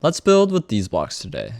Let's build with these blocks today.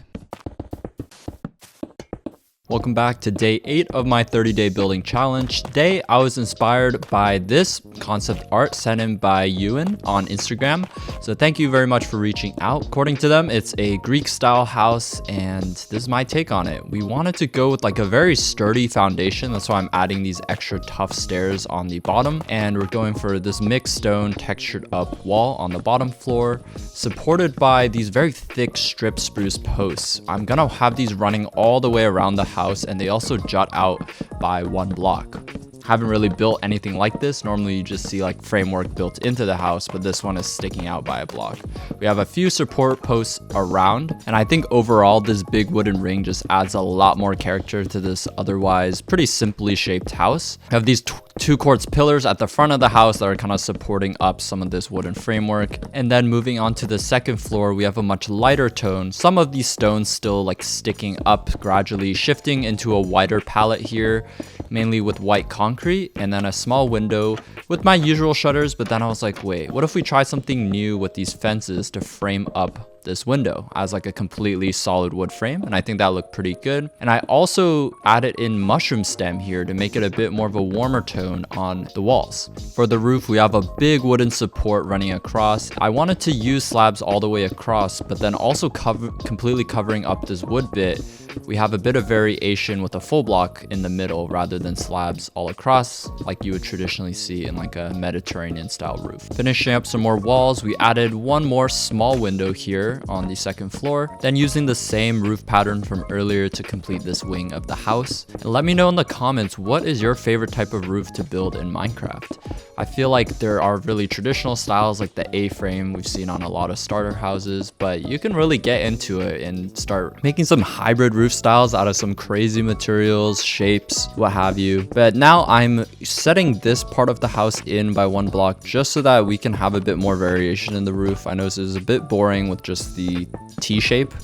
Welcome back to day 8 of my 30-day building challenge. Today, I was inspired by this concept art sent in by Rowann on Instagram. So thank you very much for reaching out. According to them, it's a Greek style house and this is my take on it. We wanted to go with like a very sturdy foundation. That's why I'm adding these extra tough stairs on the bottom. And we're going for this mixed stone textured up wall on the bottom floor, supported by these very thick strip spruce posts. I'm gonna have these running all the way around the house, and they also jut out by 1 block. Haven't really built anything like this. Normally you just see like framework built into the house, but this one is sticking out by a block. We have a few support posts around, and I think overall this big wooden ring just adds a lot more character to this otherwise pretty simply shaped house. We have these 2 quartz pillars at the front of the house that are kind of supporting up some of this wooden framework. And then moving on to the second floor, we have a much lighter tone. Some of these stones still like sticking up, gradually shifting into a wider palette here, mainly with white concrete, and then a small window with my usual shutters. But then I was like, wait, what if we try something new with these fences to frame up this window as like a completely solid wood frame? And I think that looked pretty good. And I also added in mushroom stem here to make it a bit more of a warmer tone on the walls. For the roof, we have a big wooden support running across. I wanted to use slabs all the way across, but then also completely covering up this wood bit. We have a bit of variation with a full block in the middle rather than slabs all across like you would traditionally see in like a Mediterranean style roof. Finishing up some more walls, we added one more small window here on the second floor, then using the same roof pattern from earlier to complete this wing of the house. And let me know in the comments, what is your favorite type of roof to build in Minecraft? I feel like there are really traditional styles like the A-frame we've seen on a lot of starter houses, but you can really get into it and start making some hybrid roof styles out of some crazy materials, shapes, what have you. But now I'm setting this part of the house in by 1 block just so that we can have a bit more variation in the roof. I know this is a bit boring with just the T-shape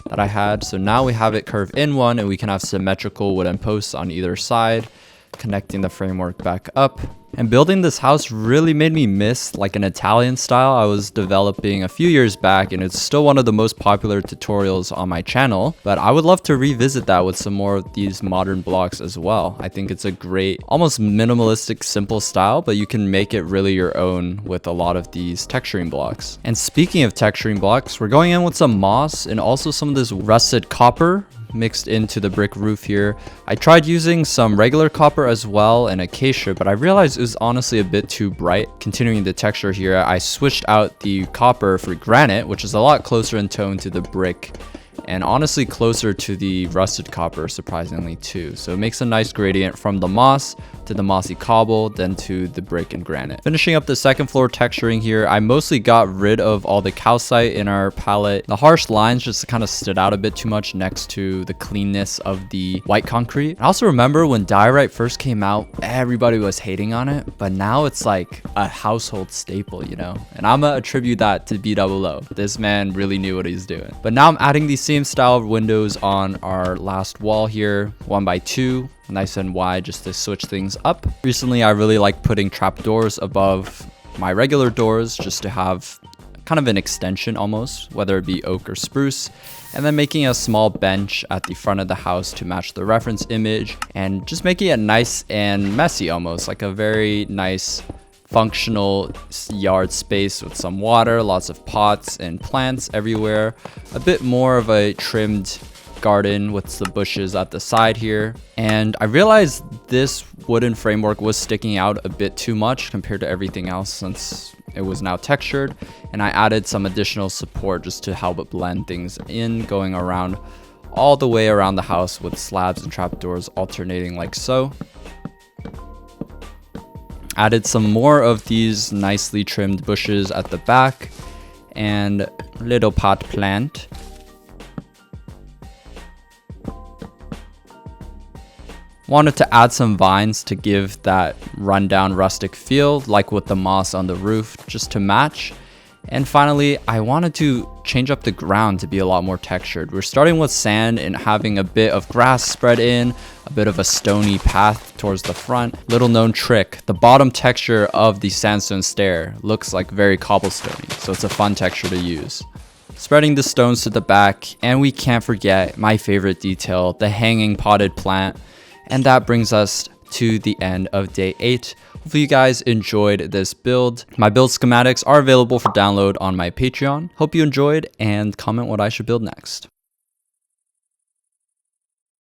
that I had. So now we have it curve in one, and we can have symmetrical wooden posts on either side, connecting the framework back up. And building this house really made me miss like an Italian style I was developing a few years back, and it's still one of the most popular tutorials on my channel, but I would love to revisit that with some more of these modern blocks as well. I think it's a great, almost minimalistic, simple style, but you can make it really your own with a lot of these texturing blocks. And speaking of texturing blocks, we're going in with some moss and also some of this rusted copper mixed into the brick roof here. I tried using some regular copper as well and acacia, but I realized it was honestly a bit too bright. Continuing the texture here, I switched out the copper for granite, which is a lot closer in tone to the brick, and honestly closer to the rusted copper surprisingly too. So it makes a nice gradient from the moss to the mossy cobble, then to the brick and granite. Finishing up the second floor texturing here, I mostly got rid of all the calcite in our palette. The harsh lines just kind of stood out a bit too much next to the cleanness of the white concrete. I also remember when diorite first came out, everybody was hating on it, but now it's like a household staple, you know? And I'm gonna attribute that to B00. This man really knew what he's doing. But now I'm adding these same style of windows on our last wall here, 1 by 2. Nice and wide just to switch things up. Recently, I really like putting trapdoors above my regular doors just to have kind of an extension almost, whether it be oak or spruce. And then making a small bench at the front of the house to match the reference image, and just making it nice and messy almost, like a very nice functional yard space with some water, lots of pots and plants everywhere. A bit more of a trimmed garden with the bushes at the side here. And I realized this wooden framework was sticking out a bit too much compared to everything else since it was now textured, and I added some additional support just to help it blend things in, going around all the way around the house with slabs and trapdoors alternating like so. Added some more of these nicely trimmed bushes at the back and little pot plant. Wanted to add some vines to give that rundown rustic feel, like with the moss on the roof, just to match. And finally, I wanted to change up the ground to be a lot more textured. We're starting with sand and having a bit of grass spread in, a bit of a stony path towards the front. Little known trick, the bottom texture of the sandstone stair looks like very cobblestone, so it's a fun texture to use. spreading the stones to the back, and we can't forget my favorite detail, the hanging potted plant. And that brings us to the end of day 8. Hopefully you guys enjoyed this build. My build schematics are available for download on my Patreon. Hope you enjoyed, and comment what I should build next.